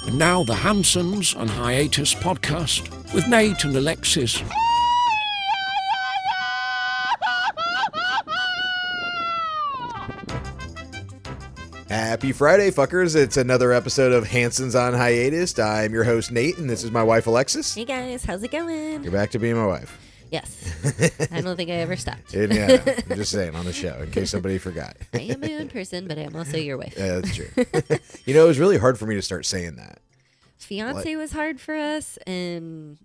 And now the Hansons and Hiatus podcast with Nate and Alexis. Happy Friday, fuckers. It's another episode of Hansons on Hiatus. I'm your host, Nate, and this is my wife, Alexis. Hey guys, how's it going? You're back to being my wife. Yes. I don't think I ever stopped. Yeah, I'm just saying on the show, in case somebody forgot. I am my own person, but I am also your wife. Yeah, that's true. You know, it was really hard for me to start saying that. Fiance was hard for us, and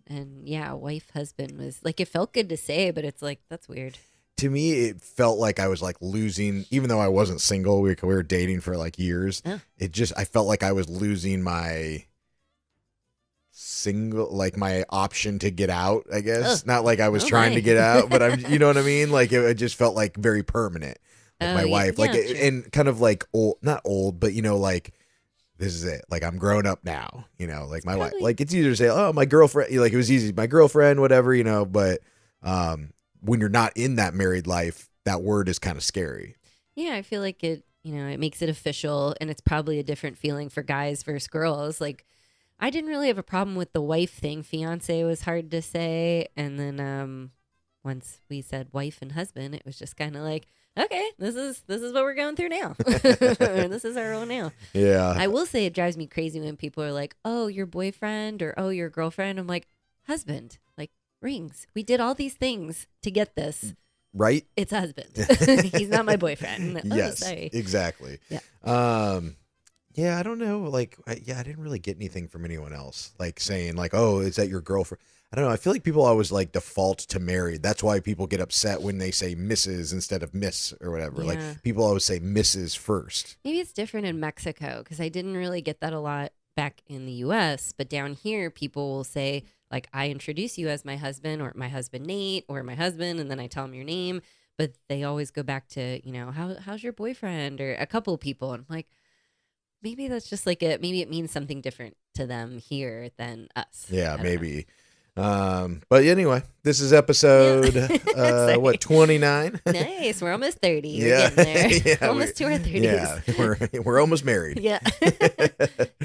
yeah, wife, husband was, like, it felt good to say, but it's like, that's weird. To me, it felt like I was like losing, even though I wasn't single, we were dating for like years. Oh. I felt like I was losing my my option to get out, I guess. Not like I was trying to get out, but you know what I mean? Like it just felt like very permanent. Like my wife, yeah, and kind of like old, not old, but you know, like this is it. Like I'm grown up now, you know, like my wife, like it's easier to say, oh, my girlfriend, like it was easy, my girlfriend, whatever, you know, but, when you're not in that married life, that word is kind of scary. Yeah, I feel like it, you know, it makes it official, and it's probably a different feeling for guys versus girls. Like, I didn't really have a problem with the wife thing. Fiance was hard to say, and then once we said wife and husband, it was just kind of like, okay, this is what we're going through now. This is our role now. Yeah. I will say it drives me crazy when people are like, oh, your boyfriend, or oh, your girlfriend. I'm like, husband, like, rings. We did all these things to get this. Right? It's husband. He's not my boyfriend. Oh, yes, sorry. Exactly. Yeah. Yeah, I don't know. Like, I didn't really get anything from anyone else. Like saying like, oh, is that your girlfriend? I don't know. I feel like people always like default to married. That's why people get upset when they say Mrs. instead of Miss or whatever. Yeah. Like people always say Mrs. first. Maybe it's different in Mexico, because I didn't really get that a lot back in the U.S. But down here, people will say, like, I introduce you as my husband, or my husband Nate, or my husband, and then I tell them your name. But they always go back to, you know, how's your boyfriend, or a couple of people. And I'm like, maybe that's just like maybe it means something different to them here than us. Yeah, maybe. But anyway, this is episode what, 29? Nice. We're almost 30. Yeah. We're getting there. Yeah, almost to our 30s. Yeah, we're almost married. Yeah.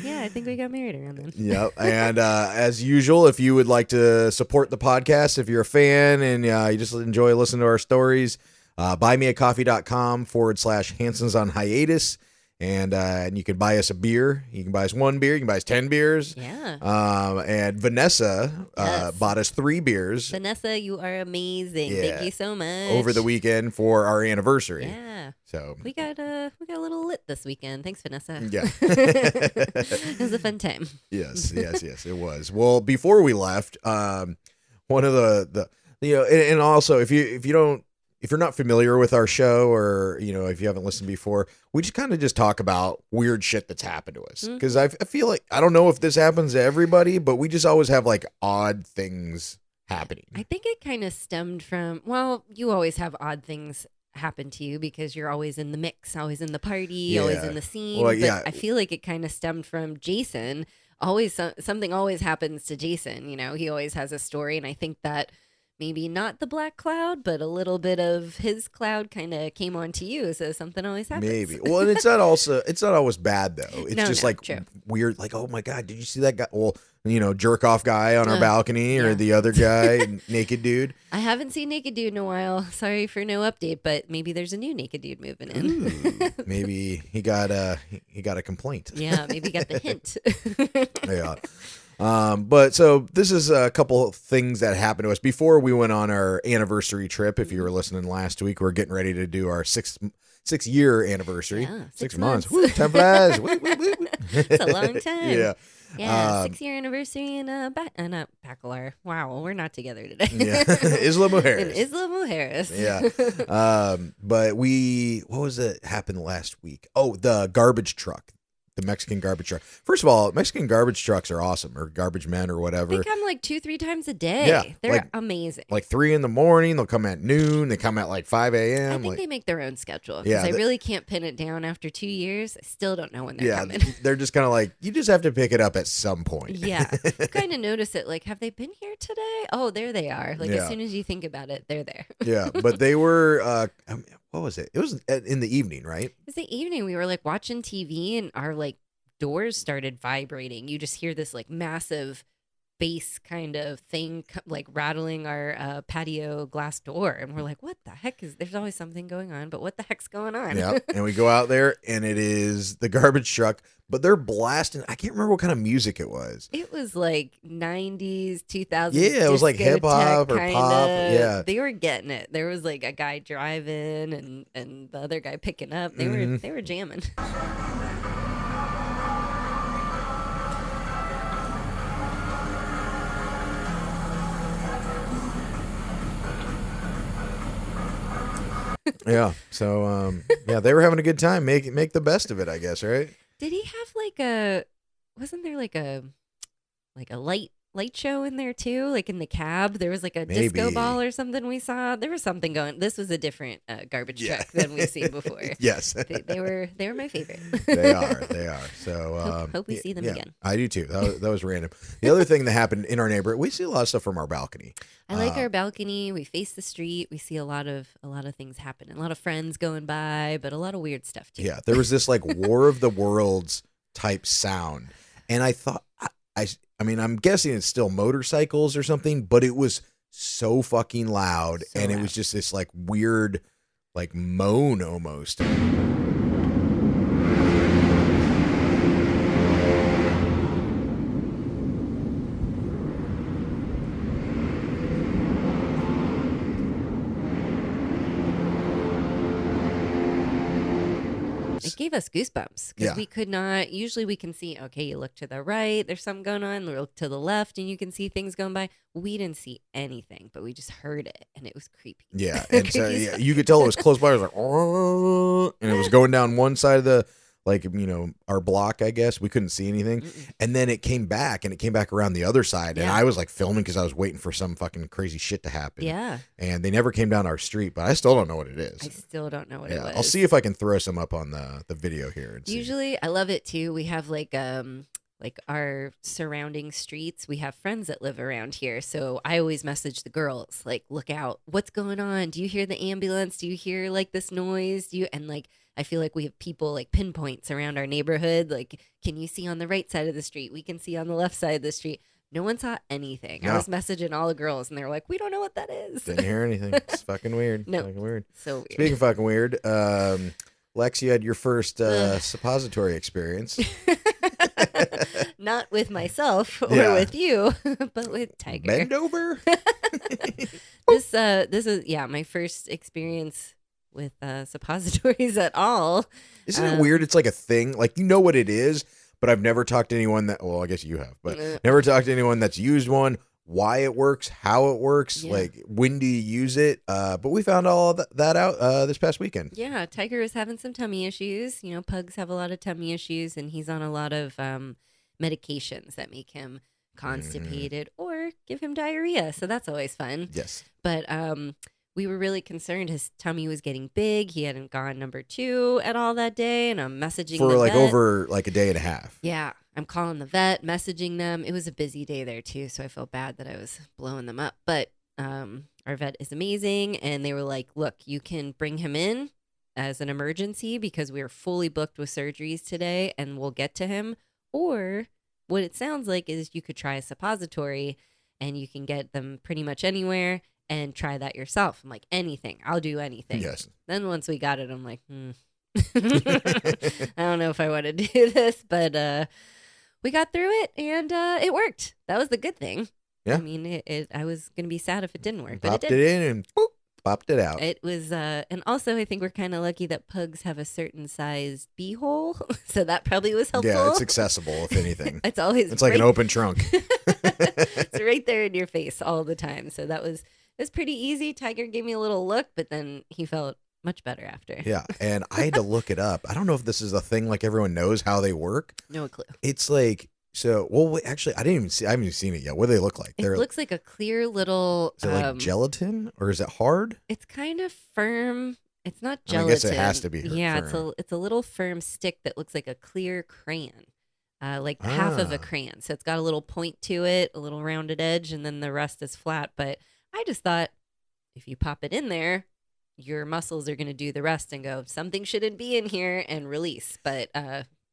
Yeah, I think we got married around then. Yep. And as usual, if you would like to support the podcast, if you're a fan and you just enjoy listening to our stories, buymeacoffee.com/Hansons on Hiatus. And you can buy us a beer. You can buy us one beer. You can buy us 10 beers. Yeah. And Vanessa bought us 3 beers. Vanessa, you are amazing. Yeah. Thank you so much. Over the weekend for our anniversary. Yeah. So we got a little lit this weekend. Thanks, Vanessa. Yeah. It was a fun time. Yes, it was. Well, before we left, one of the you know, and also if you're not familiar with our show, or you know, if you haven't listened before, we just kind of just talk about weird shit that's happened to us, because I feel like, I don't know if this happens to everybody, but we just always have like odd things happening. I think it kind of stemmed from, well, you always have odd things happen to you because you're always in the mix, always in the party, always in the scene. Well, but yeah. I feel like it kind of stemmed from Jason. Always something always happens to Jason. You know, he always has a story, and I think that maybe not the black cloud, but a little bit of his cloud kind of came onto you. So something always happens. Maybe. Well, and it's not always bad though. It's just like true. Weird. Like, oh my God, did you see that guy? Well, you know, jerk off guy on our balcony, or the other guy, naked dude. I haven't seen Naked Dude in a while. Sorry for no update, but maybe there's a new Naked Dude moving in. Ooh, maybe he got a complaint. Yeah, maybe got the hint. Yeah. But so this is a couple of things that happened to us before we went on our anniversary trip. If you were listening last week, we're getting ready to do our 6-year anniversary. Yeah, 6 months. Woo, time flies. It's a long time. Yeah. Yeah, 6-year anniversary in Bacalar. Wow, we're not together today. Yeah. Isla Mujeres. In Isla Mujeres. Yeah. But what was it happened last week? Oh, the garbage truck. The Mexican garbage truck. First of all, Mexican garbage trucks are awesome, or garbage men or whatever. They come like 2-3 times a day. Yeah, They're amazing. Like 3 a.m. They'll come at noon. They come at like 5 a.m. I think they make their own schedule, because I really can't pin it down after 2 years. I still don't know when they're coming. They're just kind of like, you just have to pick it up at some point. Yeah. You kind of notice it. Like, have they been here today? Oh, there they are. Like, as soon as you think about it, they're there. Yeah. But they were, what was it? It was in the evening, right? It was the evening. We were like watching TV, and our like doors started vibrating. You just hear this like massive bass kind of thing like rattling our patio glass door, and we're like, what the heck is, there's always something going on, but what the heck's going on? Yeah. And we go out there and it is the garbage truck, but they're blasting. I can't remember what kind of music it was. It was like 90s, 2000s. Yeah, it was like hip hop or pop. Yeah. They were getting it. There was like a guy driving and the other guy picking up. They were jamming. Yeah. So yeah, they were having a good time. Make the best of it, I guess, right? Did he have like wasn't there like a light show in there too? Like in the cab, there was like a disco Maybe. ball or something we saw. There was something going. This was a different garbage truck than we've seen before. Yes. They were my favorite. They are. So hope we see them again. I do too. That was random. The other thing that happened in our neighborhood, we see a lot of stuff from our balcony. I like our balcony. We face the street. We see a lot of things happening. A lot of friends going by, but a lot of weird stuff too. Yeah, there was this like War of the Worlds type sound, and I thought I mean, I'm guessing it's still motorcycles or something, but it was so fucking loud, and it was just this like weird, like moan almost. It gave us goosebumps because we could not. Usually, we can see. Okay, you look to the right, there's something going on. Look to the left, and you can see things going by. We didn't see anything, but we just heard it, and it was creepy. Yeah, and so you could tell it was close by. It was like, oh, and it was going down one side of the, like, our block, I guess. We couldn't see anything. And then it came back, and it came back around the other side. And I was like filming because I was waiting for some fucking crazy shit to happen. Yeah. And they never came down our street, but I still don't know what it is. I still don't know what it was. I'll see if I can throw some up on the video here. And Usually, I love it too. We have like our surrounding streets. We have friends that live around here. So I always message the girls, like, look out, what's going on? Do you hear the ambulance? Do you hear like this noise? And like, I feel like we have people like pinpoints around our neighborhood. Like, can you see on the right side of the street? We can see on the left side of the street. No one saw anything. No. I was messaging all the girls, and they were like, we don't know what that is. Didn't hear anything. It's fucking weird. No. Fucking weird. So weird. Speaking of fucking weird, Lex, you had your first suppository experience. Not with myself or with you, but with Tiger. Bend over. This is my first experience with suppositories at all. Isn't it weird? It's like a thing. Like, you know what it is, but I've never talked to anyone that. Well, I guess you have, but never talked to anyone that's used one. Why it works, how it works, like when do you use it? But we found all of that out this past weekend. Yeah, Tiger is having some tummy issues. Pugs have a lot of tummy issues, and he's on a lot of medications that make him constipated or give him diarrhea. So that's always fun. Yes. But we were really concerned. His tummy was getting big. He hadn't gone number 2 at all that day, and I'm messaging for the like vet. over like a day and a half. Yeah. I'm calling the vet, messaging them. It was a busy day there too, so I felt bad that I was blowing them up. But our vet is amazing, and they were like, look, you can bring him in as an emergency because we're fully booked with surgeries today, and we'll get to him. Or what it sounds like is you could try a suppository, and you can get them pretty much anywhere, and try that yourself. I'm like, anything. I'll do anything. Yes. Then once we got it, I'm like, I don't know if I want to do this, but we got through it, and it worked. That was the good thing. Yeah. I mean, I was going to be sad if it didn't work, but Popped it did. it in and boop, popped it out. It was, and also I think we're kind of lucky that pugs have a certain size beehole, so that probably was helpful. Yeah, it's accessible, if anything. It's always like an open trunk. It's right there in your face all the time. So it was pretty easy. Tiger gave me a little look, but then he felt much better after. Yeah, and I had to look it up. I don't know if this is a thing like everyone knows how they work. No clue. It's like, so, well, wait, actually, I haven't even seen it yet. What do they look like? It looks like a clear little... Is it like gelatin, or is it hard? It's kind of firm. It's not I gelatin. guess it has to be Yeah, firm. it's a little firm stick that looks like a clear crayon. Like half of a crayon. So it's got a little point to it, a little rounded edge, and then the rest is flat. But I just thought if you pop it in there, your muscles are going to do the rest and go, something shouldn't be in here, and release. But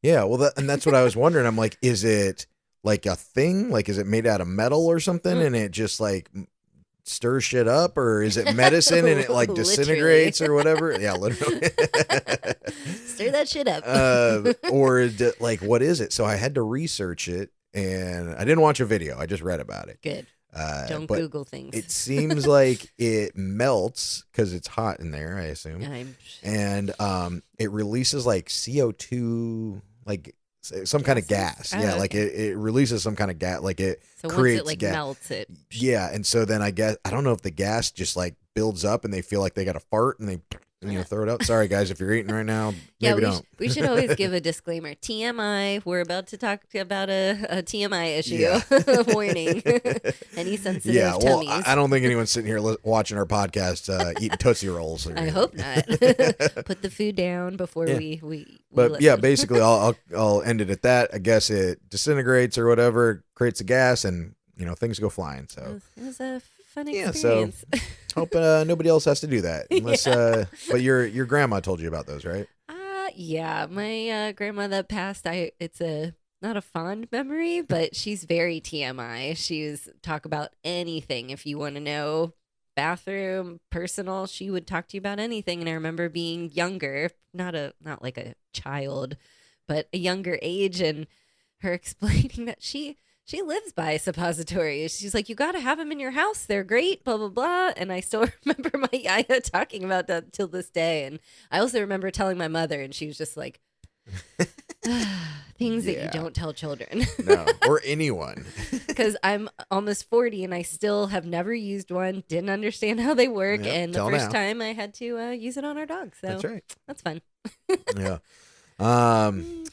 Yeah, well, and that's what I was wondering. I'm like, is it like a thing? Like, is it made out of metal or something, and it just like stirs shit up, or is it medicine and it like disintegrates or whatever? Yeah, literally. Stir that shit up. Like, what is it? So I had to research it, and I didn't watch a video. I just read about it. Good. Don't but Google things. It seems like it melts because it's hot in there, I assume. And it releases like CO2, like some kind of gas. Oh, yeah, okay. like it releases some kind of gas. Like it So creates once it like gas. melts it. Yeah, and so then I guess I don't know if the gas just like builds up and they feel like they got to fart and they throw it out. Sorry guys, if you're eating right now, maybe don't. We should always give a disclaimer. TMI. We're about to talk about a TMI issue. Yeah. Warning. Any sensitive Yeah, well, tummies. I don't think anyone's sitting here watching our podcast eating Tootsie Rolls. I hope not. Put the food down before we But yeah, listen. basically, I'll end it at that. I guess it disintegrates or whatever, creates a gas, and things go flying. So It was a fun yeah, experience. so hope nobody else has to do that unless. But your grandma told you about those, right? Yeah, my grandma that passed. It's not a fond memory, but she's very TMI. She's talk about anything. If you want to know, bathroom, personal, she would talk to you about anything. And I remember being younger, not like a child, but a younger age, and her explaining that she lives by suppositories. She's like, you got to have them in your house. They're great, blah, blah, blah. And I still remember my yaya talking about that till this day. And I also remember telling my mother, and she was just like, things that you don't tell children. No, or anyone. Because I'm almost 40 and I still have never used one, didn't understand how they work. Yep, and the first time I had to use it on our dog. So that's right. That's fun. Yeah.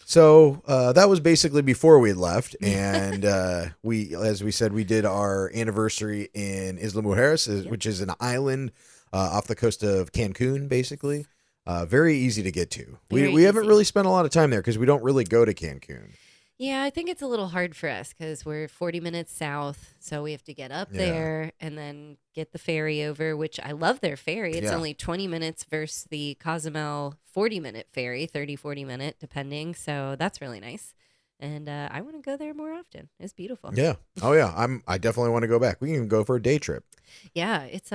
So that was basically before we had left, and as we said, we did our anniversary in Isla Mujeres, which is an island off the coast of Cancun, basically. Very easy to get to. We haven't really spent a lot of time there because we don't really go to Cancun. Yeah, I think it's a little hard for us because we're 40 minutes south, so we have to get up there and then get the ferry over, which I love their ferry. It's only 20 minutes versus the Cozumel 40-minute ferry, 30, 40 minute, depending. So that's really nice. And I want to go there more often. It's beautiful. Yeah. Oh, yeah. I definitely want to go back. We can even go for a day trip. Yeah, it's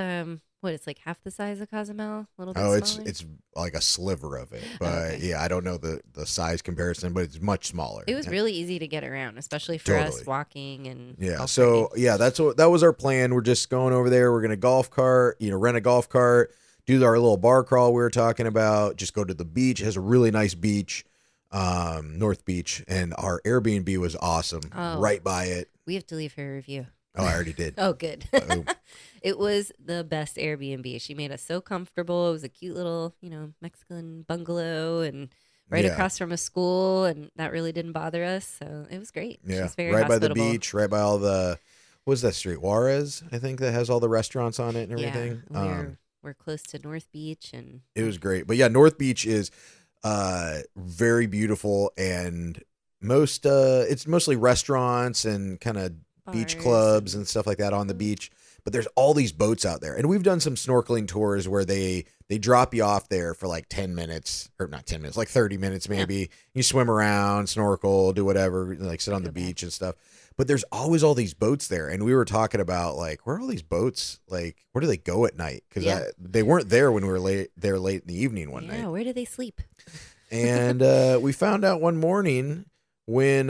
it's like half the size of Cozumel, a little bit smaller? It's like a sliver of it. But yeah, I don't know the size comparison, but it's much smaller. It was really easy to get around, especially for us walking and So yeah, that was our plan. We're just going over there. We're gonna golf cart, rent a golf cart, do our little bar crawl we were talking about, just go to the beach. It has a really nice beach, North Beach, and our Airbnb was awesome. Right by it. We have to leave her a review. Oh, I already did. Oh, good. It was the best Airbnb. She made us so comfortable. It was a cute little, Mexican bungalow and across from a school, and that really didn't bother us. So it was great. Yeah, She's very right hospitable. by the beach, right by all the, what's that street? Juarez, I think, that has all the restaurants on it and everything. Yeah, we're close to North Beach, and it was great. But yeah, North Beach is very beautiful, and it's mostly restaurants and kind of beach clubs and stuff like that on the beach. But there's all these boats out there, and we've done some snorkeling tours where they drop you off there for like 10 minutes, or not 10 minutes, like 30 minutes maybe. Yeah. You swim around, snorkel, do whatever, like sit on the beach and stuff. But there's always all these boats there, and we were talking about like, where are all these boats? Like, where do they go at night? Because they weren't there when we were late in the evening one night. Yeah, where do they sleep? And we found out one morning when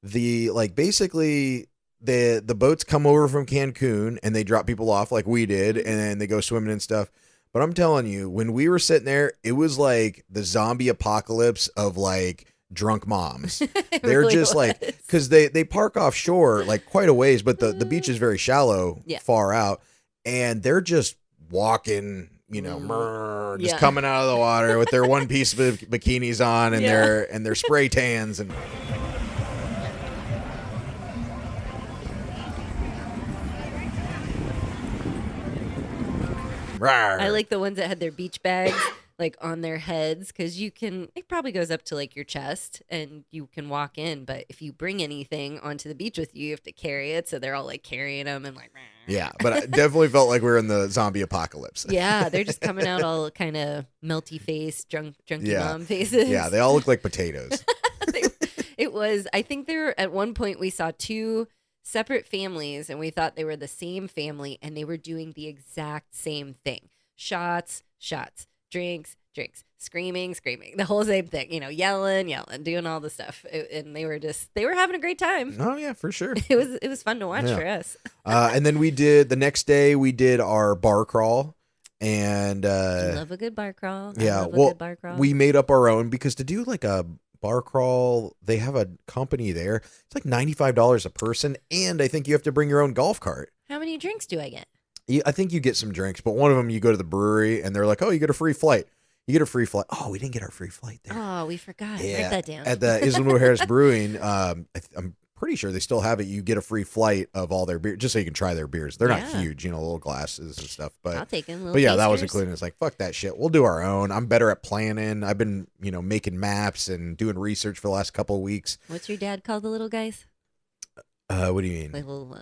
basically the boats come over from Cancun and they drop people off like we did, and then they go swimming and stuff. But I'm telling you, when we were sitting there, it was like the zombie apocalypse of like drunk moms. They're really just like, because they park offshore like quite a ways, but the beach is very shallow, far out, and they're just walking, just coming out of the water with their one piece of bikinis on and their spray tans and. I like the ones that had their beach bags like on their heads, because it probably goes up to like your chest and you can walk in, but if you bring anything onto the beach with you, you have to carry it, so they're all like carrying them and like Yeah, but I definitely felt like we were in the zombie apocalypse. yeah, they're just coming out all kind of melty face, junky mom faces. Yeah, they all look like potatoes. It was, I think at one point we saw two separate families and we thought they were the same family and they were doing the exact same thing. Shots, drinks, screaming, the whole same thing, yelling, doing all the stuff. And they were having a great time. Oh yeah, for sure. It was fun to watch for us. And then the next day we did our bar crawl. And love a good bar crawl. Good bar crawl. We made up our own because to do like a bar crawl, they have a company there. It's like $95 a person, and I think you have to bring your own golf cart. How many drinks do I get? I think you get some drinks, but one of them you go to the brewery and they're like, "Oh, you get a free flight." You get a free flight. Oh, we didn't get our free flight there. Oh, we forgot. Write that down. At the Islamore Harris Brewing, I'm pretty sure they still have it. You get a free flight of all their beer, just so you can try their beers. They're not huge, little glasses and stuff. But I'll take them. But yeah, that was included. It's like, fuck that shit. We'll do our own. I'm better at planning. I've been, making maps and doing research for the last couple of weeks. What's your dad call the little guys? What do you mean? Little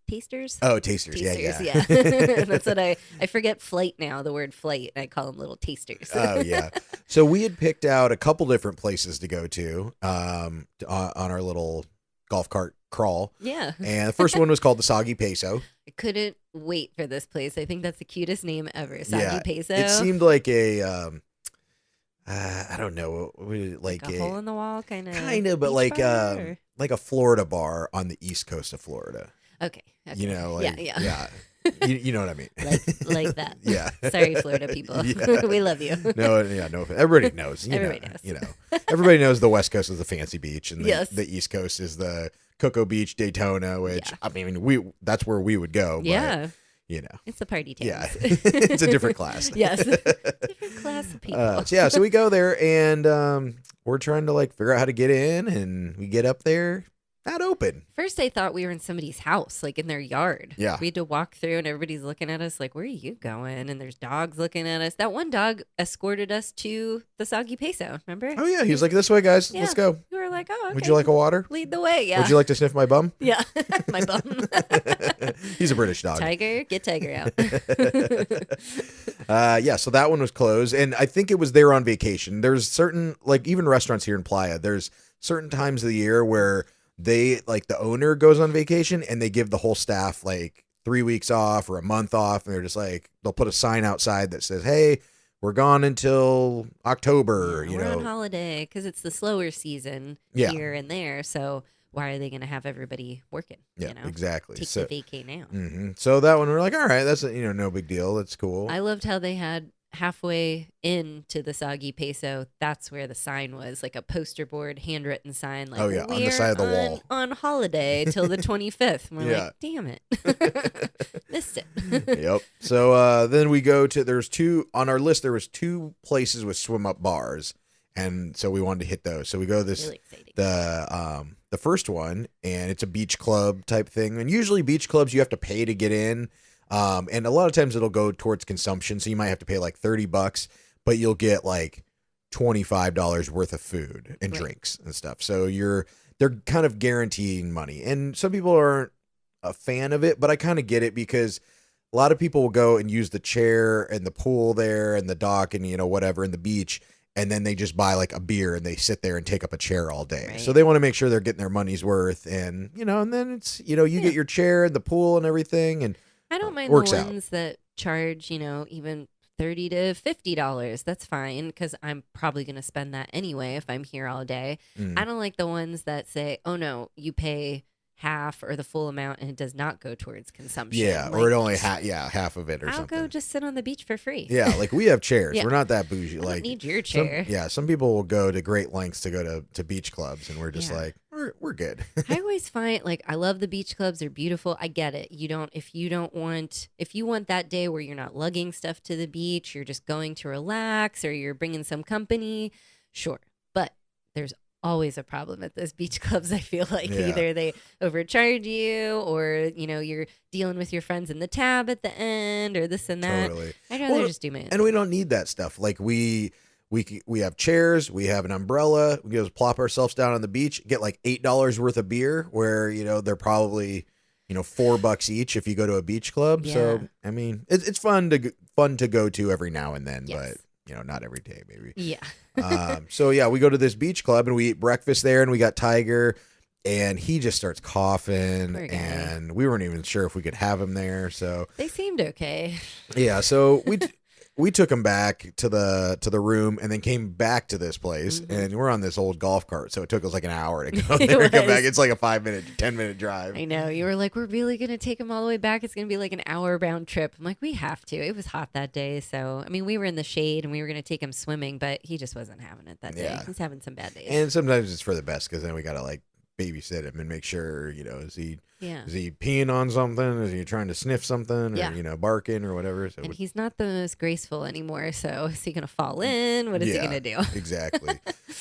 tasters? Oh, tasters. Yeah. That's what I forget flight now, the word flight. I call them little tasters. Oh, yeah. So we had picked out a couple different places to go to on our little golf cart crawl. Yeah. And the first one was called the Soggy Peso. I couldn't wait for this place. I think that's the cutest name ever. Soggy Peso. It seemed like a I don't know, like a hole in the wall kind of, but like a Florida bar on the east coast of Florida. Okay. Yeah. You know what I mean? Like that. Yeah. Sorry, Florida people. Yeah. We love you. No. Everybody knows. Everybody knows. Everybody knows the West Coast is the fancy beach, and the East Coast is the Cocoa Beach, Daytona. Which I mean, that's where we would go. Yeah. But, it's the party towns. Yeah. It's a different class. Yes. Different class of people. So we go there, and we're trying to figure out how to get in, and we get up there. Not open. First, I thought we were in somebody's house, like in their yard. Yeah. We had to walk through and everybody's looking at us like, where are you going? And there's dogs looking at us. That one dog escorted us to the Soggy Peso, remember? Oh, yeah. He was like, this way, guys. Let's go. We were like, oh, okay. Would you like a water? Lead the way, yeah. Would you like to sniff my bum? Yeah, my bum. He's a British dog. Tiger, get Tiger out. So that one was closed. And I think it was there on vacation. There's certain, even restaurants here in Playa, there's certain times of the year where they the owner goes on vacation and they give the whole staff 3 weeks off or a month off, and they're just they'll put a sign outside that says, "Hey, we're gone until October." We're on holiday because it's the slower season here and there. So why are they going to have everybody working? Yeah, exactly. Take the vacay now. Mm-hmm. So that one we're like, all right, that's no big deal. That's cool. I loved how they had halfway into the Soggy Peso, that's where the sign was, like a poster board, handwritten sign, on the side of the wall. On holiday till the 25th. And we're like, damn it. Missed it. Yep. So then we go to, there's two, on our list, there was two places with swim up bars. And so we wanted to hit those. So we go to this, really exciting. The first one, and it's a beach club type thing. And usually beach clubs, you have to pay to get in. And a lot of times it'll go towards consumption. So you might have to pay $30, but you'll get $25 worth of food and drinks and stuff. So they're kind of guaranteeing money. And some people aren't a fan of it, but I kind of get it because a lot of people will go and use the chair and the pool there and the dock and, whatever in the beach. And then they just buy a beer and they sit there and take up a chair all day. Right. So they want to make sure they're getting their money's worth. And, and then it's, you get your chair and the pool and everything. And I don't mind the ones that charge, even $30 to $50. That's fine because I'm probably going to spend that anyway if I'm here all day. I don't like the ones that say, oh, no, you pay half or the full amount and it does not go towards consumption. Yeah, or it only half of it or something. I'll go just sit on the beach for free. Yeah, we have chairs. We're not that bougie. I don't need your chair. Some people will go to great lengths to go to beach clubs, and we're just we're good. I always find I love the beach clubs. They're beautiful. I get it. If you want that day where you're not lugging stuff to the beach, you're just going to relax or you're bringing some company, sure. But there's always a problem at those beach clubs. I feel like Yeah. either they overcharge you, or you're dealing with your friends in the tab at the end, or this and that. Totally. I'd rather Well, just do my own. And we don't need that stuff. Like we have chairs, we have an umbrella. We just plop ourselves down on the beach, get like $8 worth of beer, where they're probably $4 each if you go to a beach club. Yeah. So I mean, it's fun to go to every now and then, Yes. but not every day, maybe. Yeah. So yeah, we go to this beach club and we eat breakfast there, and we got Tiger, and he just starts coughing, Poor guy. and we weren't even sure if we could have him there. So They seemed okay. yeah, so we took him back to the room, and then came back to this place, Mm-hmm. and we're on this old golf cart, so it took us like an hour to go It there and come was. back. It's like a 10-minute drive. I know. You were like, we're really going to take him all the way back. It's going to be like an hour round trip. I'm like, we have to. It was hot that day. So, I mean, we were in the shade and we were going to take him swimming, but he just wasn't having it that day. Yeah. He's having some bad days. And sometimes it's for the best, because then we gotta like babysit him and make sure is he peeing on something? Is he trying to sniff something? Or Yeah. Barking or whatever? So And he's not the most graceful anymore. So is he going to fall in? What is he Yeah. going to do? Exactly.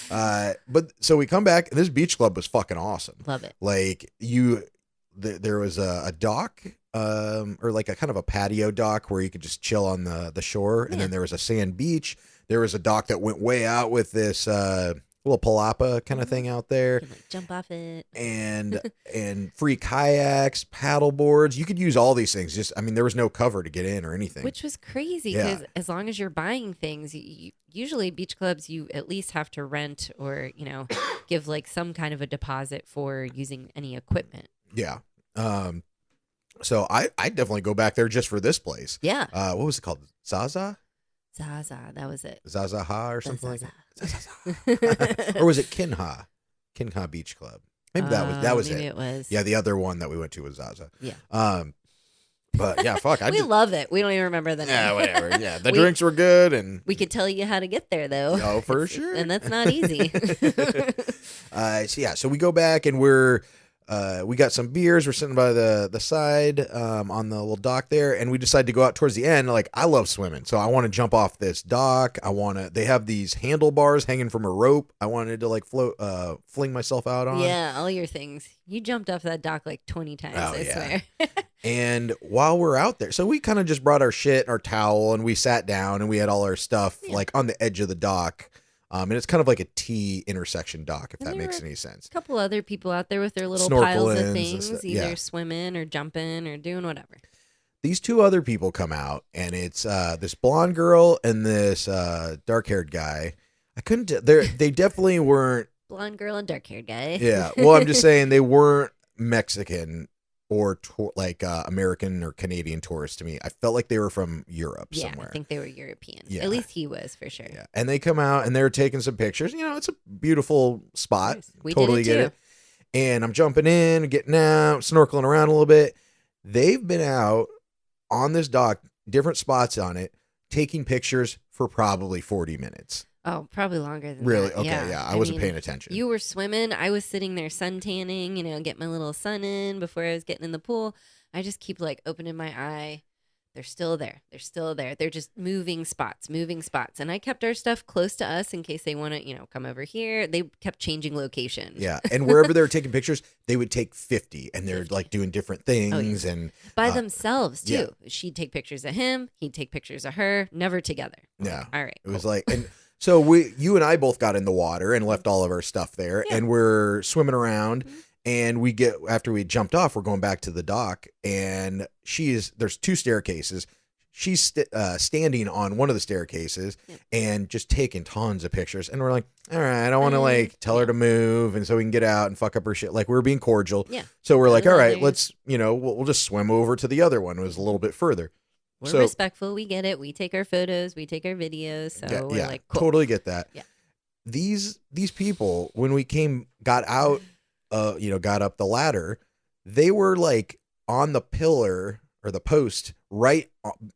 But so we come back, and this beach club was fucking awesome. Love it. Like there was a dock, or like a kind of a patio dock where you could just chill on the shore, and Yeah. then there was a sand beach. There was a dock that went way out with this little palapa kind of thing out there, You can, like, jump off it. and free kayaks, paddle boards. You could use all these things. There was no cover to get in or anything. Which was crazy Yeah. because as long as you're buying things, usually beach clubs, you at least have to rent or, give like some kind of a deposit for using any equipment. Yeah. So I definitely go back there just for this place. Yeah. What was it called? Zaza? Zaza, that was it. Zaza Ha or something like Zaza. that. Or was it Kinha? Kinha Beach Club. Maybe that was maybe it. it was. Yeah, the other one that we went to was Zaza. Yeah. But yeah, fuck. We love it. We don't even remember the name. Yeah, whatever. Yeah, the We- drinks were good, and We could tell you how to get there, though. Oh, for It's- sure. And that's not easy. so we go back, and we got some beers. We're sitting by the side on the little dock there, and we decide to go out towards the end. Like, I love swimming, so I want to jump off this dock. They have these handlebars hanging from a rope. I wanted to like fling myself out on. Yeah, all your things. You jumped off that dock like 20 times, Oh, I yeah. swear. And while we're out there, so we kind of just brought our shit and our towel, and we sat down, and we had all our stuff like on the edge of the dock. And it's kind of like a T intersection dock, if And that there makes were any sense. A couple other people out there with their little piles Snorkelings of and things, stuff, either yeah. swimming or jumping or doing whatever. These two other people come out, and it's this blonde girl and this dark-haired guy. They definitely weren't. Blonde girl and dark haired guy. Yeah. Well, I'm just saying they weren't Mexican or American or Canadian tourists to me. I felt like they were from Europe Yeah, somewhere. I think they were European. Yeah. At least he was for sure. Yeah. And they come out and they're taking some pictures. It's a beautiful spot. Nice. We Totally did it get too. it. And I'm jumping in, getting out, snorkeling around a little bit. They've been out on this dock, different spots on it, taking pictures for probably 40 minutes. Oh, probably longer than Really? that. Okay. Yeah. I wasn't paying attention. You were swimming. I was sitting there sun tanning, get my little sun in before I was getting in the pool. I just keep like opening my eye. They're still there. They're still there. They're just moving spots. And I kept our stuff close to us in case they want to, come over here. They kept changing location. Yeah. And wherever they were taking pictures, they would take 50 and they're like doing different things and By themselves, too. yeah. She'd take pictures of him. He'd take pictures of her. Never together. I'm Yeah. like, all right. it was like, and so you and I both got in the water and left all of our stuff there, Yeah. and we're swimming around. And after we jumped off, we're going back to the dock, and there's two staircases. She's standing on one of the staircases and just taking tons of pictures. And we're like, all right, I don't want to like tell her to move, and so we can get out and fuck up her shit. Like, we were being cordial. Yeah. So we're like, all right, Others. let's, we'll just swim over to the other one. It was a little bit further. We're respectful. We get it. We take our photos. We take our videos. So we're like, cool. Totally get that. Yeah. These people, when we got out, got up the ladder, they were like on the pillar or the post right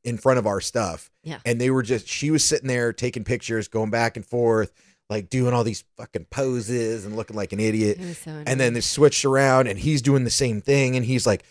in front of our stuff. Yeah. And she was sitting there taking pictures, going back and forth, like doing all these fucking poses and looking like an idiot. It was so And then they switched around and he's doing the same thing. And he's like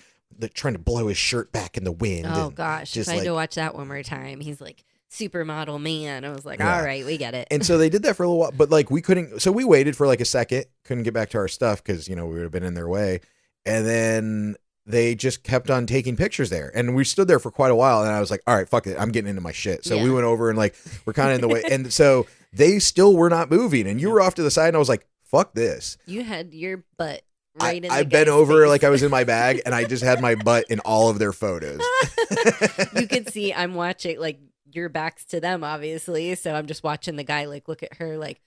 trying to blow his shirt back in the wind. Oh and gosh, just if I had to like- watch that one more time, he's like supermodel man. I was like, Yeah. all right, we get it. And so they did that for a little while, but like we couldn't. So we waited for like a second, couldn't get back to our stuff because we would have been in their way. And then they just kept on taking pictures there, and we stood there for quite a while. And I was like, all right, fuck it, I'm getting into my shit. So we went over and like we're kind of in the way, and so they still were not moving, and you were off to the side, and I was like, fuck this. You had your butt right in. I bent over like I was in my bag, and I just had my butt in all of their photos. You could see I'm watching like. Your back's to them, obviously. So I'm just watching the guy like look at her like,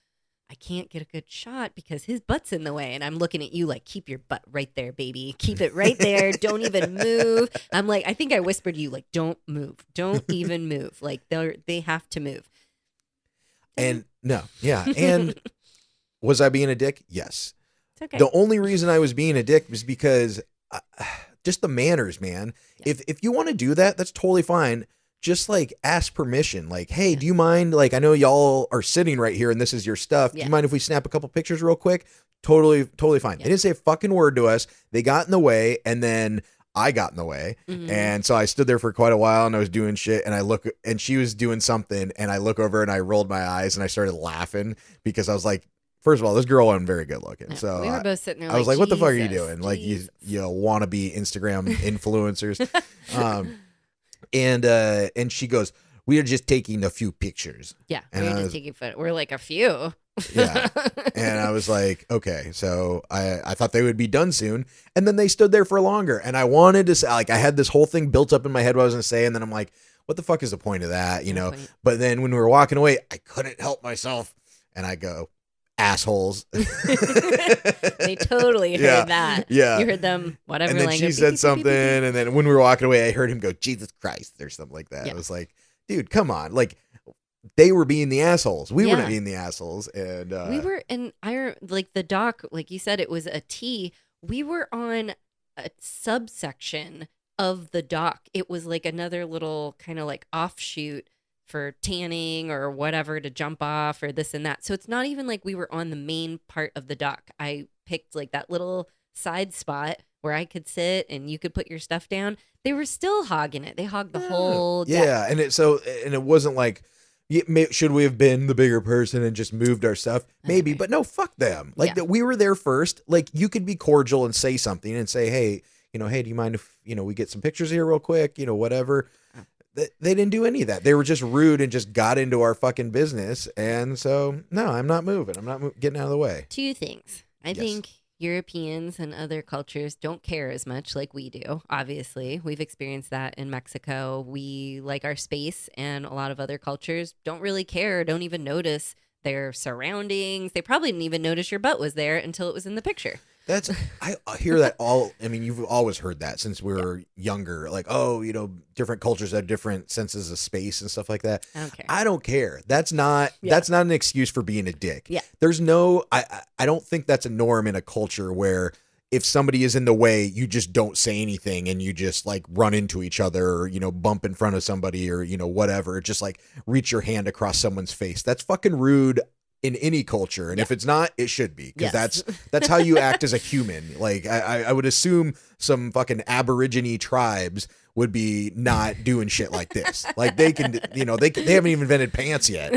I can't get a good shot because his butt's in the way. And I'm looking at you like, keep your butt right there, baby. Keep it right there. Don't even move. I'm like, I think I whispered to you like, don't move. Don't even move. Like they have to move. And no, yeah. And was I being a dick? Yes. It's okay. The only reason I was being a dick was because just the manners, man. Yeah. If you want to do that, that's totally fine. Just like ask permission. Like, hey, do you mind? Like, I know y'all are sitting right here and this is your stuff. Do you mind if we snap a couple pictures real quick? Totally fine. They didn't say a fucking word to us. They got in the way, and then I got in the way. Mm-hmm. And so I stood there for quite a while, and I was doing shit, and I look, and she was doing something, and I look over and I rolled my eyes and I started laughing because I was like, first of all, this girl wasn't very good looking. Yeah, So we were both sitting there. I was like, what the fuck are you Jesus, doing? Like you want to be Instagram influencers. And she goes, we are just taking a few pictures. Yeah, and we were just taking photos. We're like a few. Yeah. And I was like, okay. So I thought they would be done soon. And then they stood there for longer. And I wanted to say, like, I had this whole thing built up in my head what I was going to say. And then I'm like, what the fuck is the point of that? No point. But then when we were walking away, I couldn't help myself. And I go, assholes. They totally heard that. Yeah. You heard them, whatever And then language. she said something. And then when we were walking away, I heard him go, Jesus Christ, or something like that. Yeah. I was like, dude, come on. Like, they were being the assholes. We Yeah. weren't being the assholes. And We were, and like the dock, like you said, it was a T. We were on a subsection of the dock. It was like another little kind of like offshoot for tanning or whatever to jump off or this and that. So it's not even like we were on the main part of the dock. I picked like that little side spot where I could sit and you could put your stuff down. They were still hogging it. They hogged the whole deck. Yeah. And it wasn't like, should we have been the bigger person and just moved our stuff? Maybe, Okay. but no, fuck them. Like Yeah. we were there first. Like you could be cordial and say something and say, hey, hey, do you mind if, we get some pictures here real quick? Whatever. They didn't do any of that. They were just rude and just got into our fucking business. And so, no, I'm not moving. I'm not getting out of the way. Two things. I think Europeans and other cultures don't care as much like we do. Obviously, we've experienced that in Mexico. We like our space, and a lot of other cultures don't really care, don't even notice their surroundings. They probably didn't even notice your butt was there until it was in the picture. I hear that you've always heard that since we were younger. Like, different cultures have different senses of space and stuff like that. I don't care. I don't care. That's not an excuse for being a dick. Yeah. There's I don't think that's a norm in a culture where if somebody is in the way, you just don't say anything and you just like run into each other or, bump in front of somebody or, whatever. Just like reach your hand across someone's face. That's fucking rude in any culture. And if it's not, it should be, because that's how you act as a human. Like I would assume some fucking Aborigine tribes would be not doing shit like this. Like they can, they haven't even invented pants yet.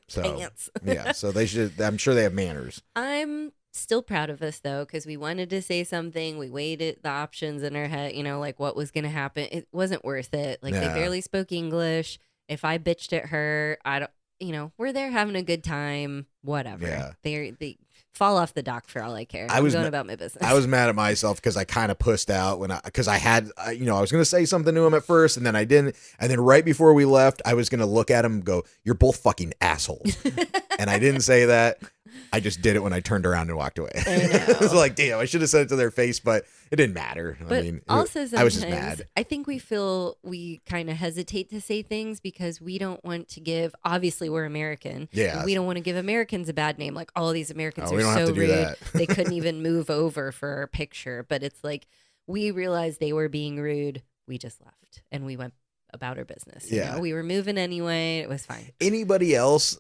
So Pants. yeah, so they should, I'm sure they have manners. I'm still proud of us though, because we wanted to say something. We weighed the options in our head, like what was going to happen. It wasn't worth it. Like they barely spoke English. If I bitched at her, we're there having a good time, whatever. Yeah. They fall off the dock for all I care. I'm going about my business. I was mad at myself because I kind of pussed out because I had, I was going to say something to him at first and then I didn't. And then right before we left, I was going to look at him and go, you're both fucking assholes. And I didn't say that. I just did it when I turned around and walked away. It was like, damn, I should have said it to their face, but it didn't matter. But also I was just mad. I think we kind of hesitate to say things because we don't want to give, obviously we're American. Yeah. And we don't want to give Americans a bad name. Like all these Americans we are don't have so to do rude. that. They couldn't even move over for a picture. But it's like, we realized they were being rude. We just left and we went about our business. You know? We were moving anyway. It was fine. Anybody else?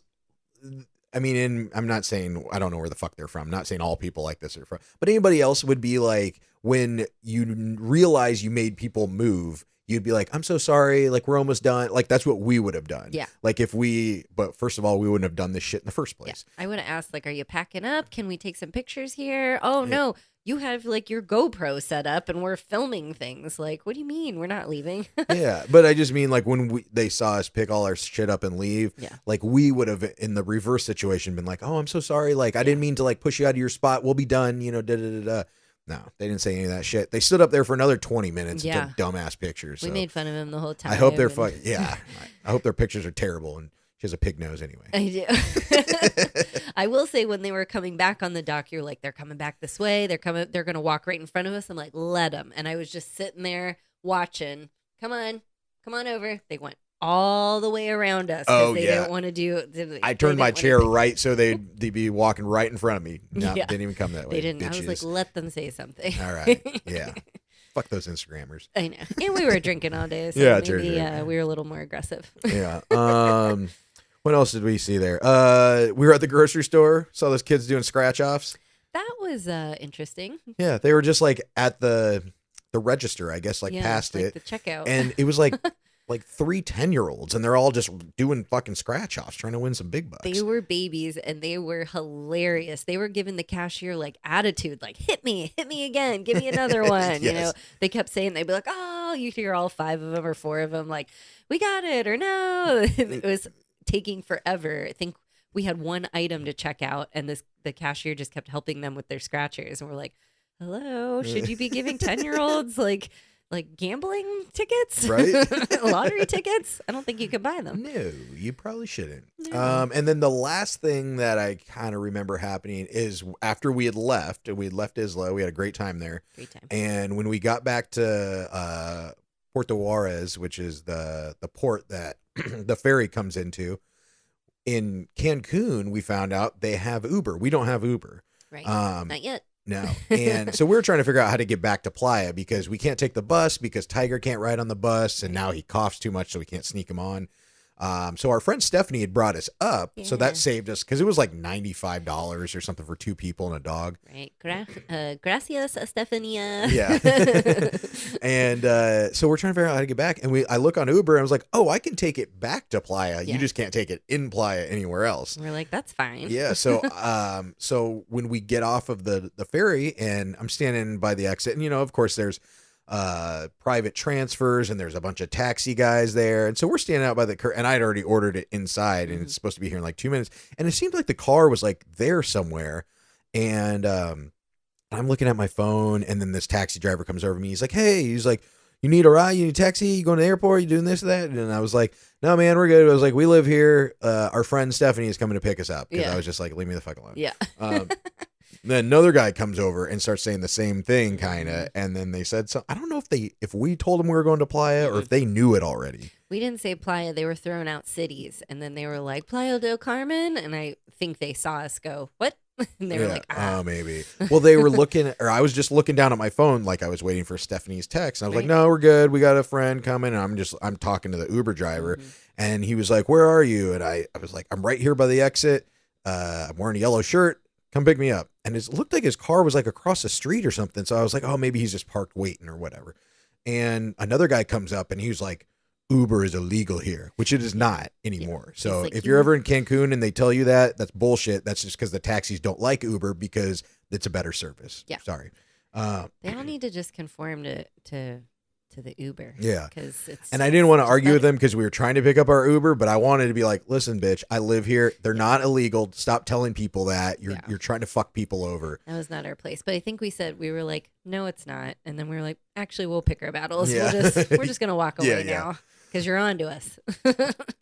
I'm not saying, I don't know where the fuck they're from. I'm not saying all people like this are from, but anybody else would be like, when you realize you made people move, you'd be like, I'm so sorry. Like, we're almost done. Like, that's what we would have done. Yeah. Like, but first of all, we wouldn't have done this shit in the first place. I would have asked, like, are you packing up? Can we take some pictures here? Oh, no. You have like your GoPro set up and we're filming things. Like, what do you mean? We're not leaving. Yeah. But I just mean like when they saw us pick all our shit up and leave, like we would have in the reverse situation been like, oh, I'm so sorry. Like, I didn't mean to like push you out of your spot. We'll be done. You know, No, they didn't say any of that shit. They stood up there for another 20 minutes and took dumbass pictures. So. We made fun of him the whole time. I hope they're fucking, I hope their pictures are terrible. And she has a pig nose anyway. I do. I will say when they were coming back on the dock, you're like, they're coming back this way. They're going to walk right in front of us. I'm like, let them. And I was just sitting there watching. Come on over. They went all the way around us because they didn't want to do. I turned my chair right so they'd be walking right in front of me. No, didn't even come that way. They didn't. Bitches. I was like, let them say something. All right. Yeah. Fuck those Instagrammers. I know. And we were drinking all day. So maybe we were a little more aggressive. Yeah. What else did we see there? We were at the grocery store. Saw those kids doing scratch offs. That was interesting. Yeah, they were just like at the register, I guess, like past like it. the checkout. And it was like like 3 10-year-olds, and they're all just doing fucking scratch offs, trying to win some big bucks. They were babies, and they were hilarious. They were giving the cashier like attitude, like hit me again, give me another one. You know, they kept saying, they'd be like, oh, you hear all 5 of them or 4 of them, like, we got it or no. It was taking forever. I think we had one item to check out, and the cashier just kept helping them with their scratchers, and we're like, hello, should you be giving 10-year-olds like gambling tickets, right? Lottery tickets? I don't think you could buy them. No, you probably shouldn't. No. And then the last thing that I kind of remember happening is after we had left Isla, we had a great time there. Great time. And when we got back to Puerto Juarez, which is the port that the ferry comes into, in Cancun, we found out they have Uber. We don't have Uber. Right. Not yet. No. And so we were trying to figure out how to get back to Playa because we can't take the bus because Tiger can't ride on the bus. And now he coughs too much, so we can't sneak him on. So our friend Stephanie had brought us up. So that saved us because it was like $95 or something for 2 people and a dog. Right. Gracias, Stefania. Yeah. And so we're trying to figure out how to get back. And I look on Uber and I was like, oh, I can take it back to Playa. You just can't take it in Playa anywhere else. We're like, that's fine. Yeah. So so when we get off of the ferry and I'm standing by the exit, and of course there's private transfers and there's a bunch of taxi guys there, and so we're standing out by the and I'd already ordered it inside, and it's supposed to be here in like 2 minutes, and it seemed like the car was like there somewhere, and I'm looking at my phone, and then this taxi driver comes over to me. He's like, hey, he's like, you need a ride? You need a taxi? You going to the airport? You doing this or that? And I was like, no, man, we're good. I was like, we live here. Our friend Stephanie is coming to pick us up, because I was just like, leave me the fuck alone. Yeah. Then another guy comes over and starts saying the same thing, kind of, and then they said, so I don't know if we told them we were going to Playa or if they knew it already. We didn't say Playa. They were throwing out cities, and then they were like, Playa del Carmen, and I think they saw us go, what? And they were like, oh, maybe. Well, they were looking, or I was just looking down at my phone like I was waiting for Stephanie's text. And I was like, no, we're good. We got a friend coming. And I'm talking to the Uber driver, and he was like, where are you? And I was like, I'm right here by the exit. I'm wearing a yellow shirt. Come pick me up. And it looked like his car was like across the street or something. So I was like, oh, maybe he's just parked waiting or whatever. And another guy comes up and he was like, Uber is illegal here, which it is not anymore. Yeah. So like, if you're ever in Cancun and they tell you that, that's bullshit. That's just because the taxis don't like Uber because it's a better service. Yeah. Sorry. They all need to just conform to the Uber. Yeah. And I didn't want to argue with them because we were trying to pick up our Uber, but I wanted to be like, listen, bitch, I live here. They're not illegal. Stop telling people that. You're trying to fuck people over. That was not our place. But I think we were like, no, it's not. And then we were like, actually, we'll pick our battles. Yeah. We're just going to walk away now because you're on to us.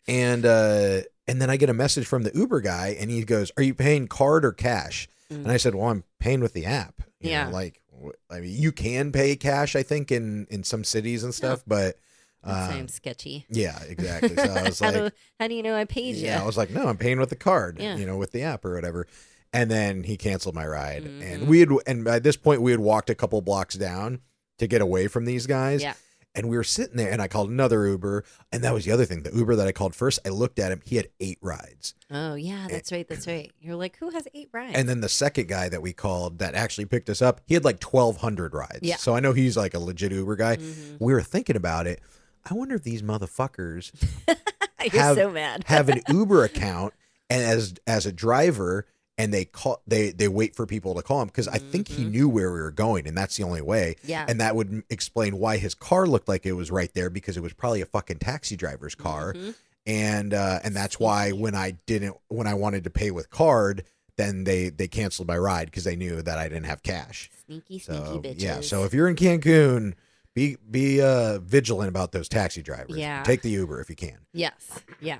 And then I get a message from the Uber guy and he goes, are you paying card or cash? And I said, well, I'm paying with the app. You know, like, I mean, you can pay cash, I think, in some cities and stuff, but that seems sketchy. Yeah, exactly. So I was like, how do you know I paid you? Yeah, I was like, no, I'm paying with the card, with the app or whatever. And then he canceled my ride, and by this point we had walked a couple blocks down to get away from these guys. Yeah. And we were sitting there, and I called another Uber, and that was the other thing. The Uber that I called first, I looked at him. He had 8 rides. Oh, yeah, that's right. You're like, who has 8 rides? And then the second guy that we called that actually picked us up, he had like 1,200 rides. Yeah. So I know he's like a legit Uber guy. We were thinking about it. I wonder if these motherfuckers You're have, so mad. have an Uber account and as a driver, and they wait for people to call him, because I think he knew where we were going, and that's the only way. Yeah. And that would explain why his car looked like it was right there, because it was probably a fucking taxi driver's car. And that's why when I wanted to pay with card, then they canceled my ride, because they knew that I didn't have cash. Sneaky bitches. Yeah. So if you're in Cancun, be vigilant about those taxi drivers. Yeah. Take the Uber if you can. Yes. Yeah.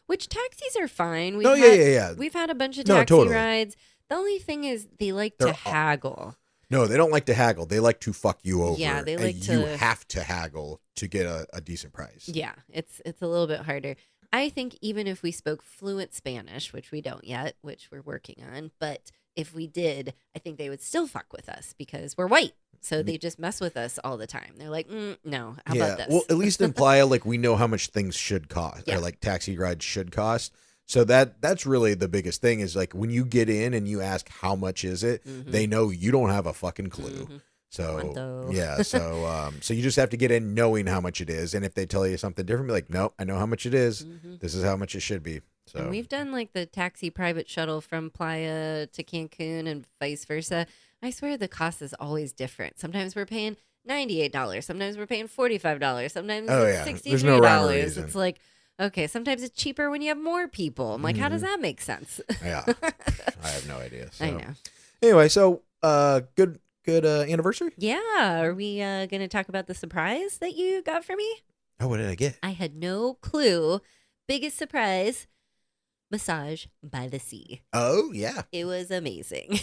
Which taxis are fine. Yeah. We've had a bunch of No, taxi totally. rides. The only thing is they like to haggle. No, they don't like to haggle. They like to fuck you over. Yeah, they like and to. You have to haggle to get a decent price. Yeah, it's a little bit harder. I think even if we spoke fluent Spanish, which we don't yet, which we're working on, but if we did, I think they would still fuck with us because we're white. So they just mess with us all the time. They're like, no, how about this? Well, at least in Playa, like, we know how much things should cost, or like taxi rides should cost. So that's really the biggest thing, is like when you get in and you ask how much is it, they know you don't have a fucking clue. So yeah, so you just have to get in knowing how much it is, and if they tell you something different, be like, nope, I know how much it is. This is how much it should be. So and we've done like the taxi private shuttle from Playa to Cancun and vice versa. I swear the cost is always different. Sometimes we're paying $98. Sometimes we're paying $45. Sometimes it's $63. There's no rhyme or reason. It's like, okay, sometimes it's cheaper when you have more people. I'm like, how does that make sense? Yeah, I have no idea. So. I know. Anyway, so good anniversary. Yeah. Are we going to talk about the surprise that you got for me? Oh, what did I get? I had no clue. Biggest surprise. Massage by the sea. Oh, yeah. It was amazing.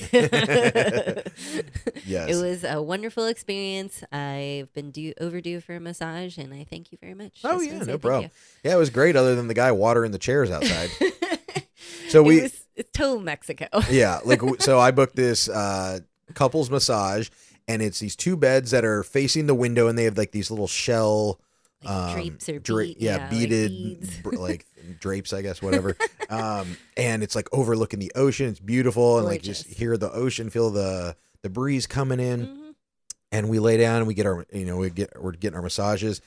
Yes. It was a wonderful experience. I've been overdue for a massage, and I thank you very much. Oh, Just yeah, wanna say no thank problem. you. Yeah, it was great, other than the guy watering the chairs outside. So It's total Mexico. Yeah, like, so I booked this couples massage, and it's these two beds that are facing the window, and they have like these little shell Like drapes or beaded like like drapes, I guess, whatever. And it's like overlooking the ocean. It's beautiful, and like just hear the ocean, feel the breeze coming in. And we lay down and we get our, we're getting our massages,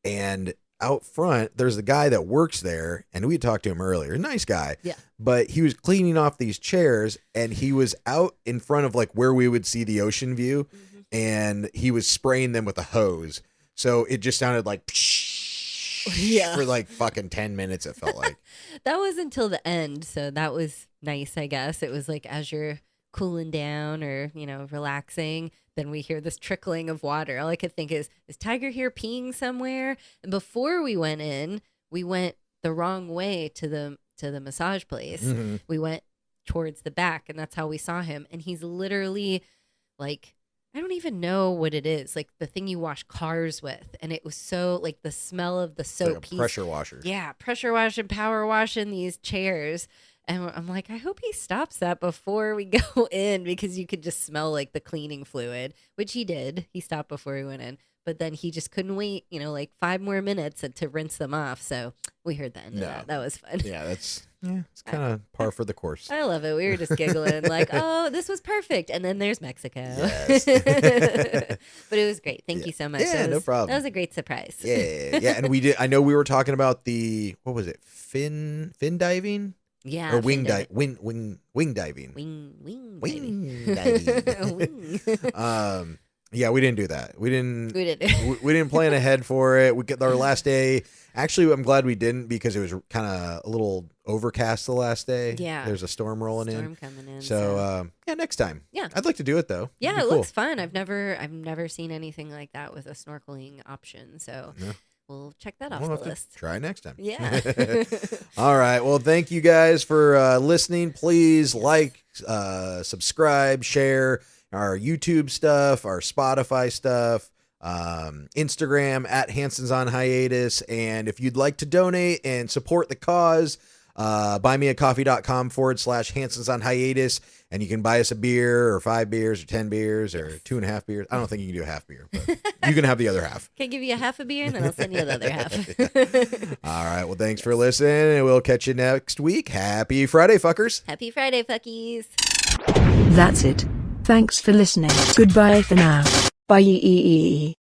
and out front there's the guy that works there, and we talked to him earlier. Nice guy. Yeah. But he was cleaning off these chairs, and he was out in front of like where we would see the ocean view, and he was spraying them with a hose. So it just sounded like for like fucking 10 minutes, it felt like. That was until the end, so that was nice, I guess. It was like as you're cooling down or, relaxing, then we hear this trickling of water. All I could think is Tiger here peeing somewhere? And before we went in, we went the wrong way to the massage place. We went towards the back, and that's how we saw him. And he's literally like, I don't even know what it is, like the thing you wash cars with. And it was so like the smell of the soap. Like a pressure washer. Yeah, pressure washing, power washing these chairs. And I'm like, I hope he stops that before we go in, because you could just smell like the cleaning fluid, which he did. He stopped before we went in. But then he just couldn't wait, like 5 more minutes to rinse them off. So we heard the end of that. That was fun. Yeah, it's kind of par for the course. I love it. We were just giggling like, oh, this was perfect. And then there's Mexico. Yes. But it was great. Thank you so much. Yeah, no problem. That was a great surprise. Yeah. And we did. I know we were talking about what was it? Fin diving? Yeah. Or wing diving. Wing diving. Wing diving. Yeah, we didn't do that. We didn't plan ahead for it. We get our last day. Actually, I'm glad we didn't, because it was kind of a little overcast the last day. Yeah. There's a storm rolling in. Coming in. So, next time. Yeah. I'd like to do it though. Yeah, It'd it be looks fun. I've never seen anything like that with a snorkeling option. So we'll check that off the list. Try next time. Yeah. All right. Well, thank you guys for listening. Please like, subscribe, share our YouTube stuff, our Spotify stuff, Instagram at Hansons on Hiatus. And if you'd like to donate and support the cause, buymeacoffee.com/Hansons on Hiatus. And you can buy us a beer, or 5 beers, or 10 beers, or 2.5 beers. I don't think you can do a half beer, but you can have the other half. Can I give you a half a beer, and then I'll send you the other half. All right. Well, thanks for listening, and we'll catch you next week. Happy Friday, fuckers. Happy Friday, fuckies. That's it. Thanks for listening. Goodbye for now. Bye.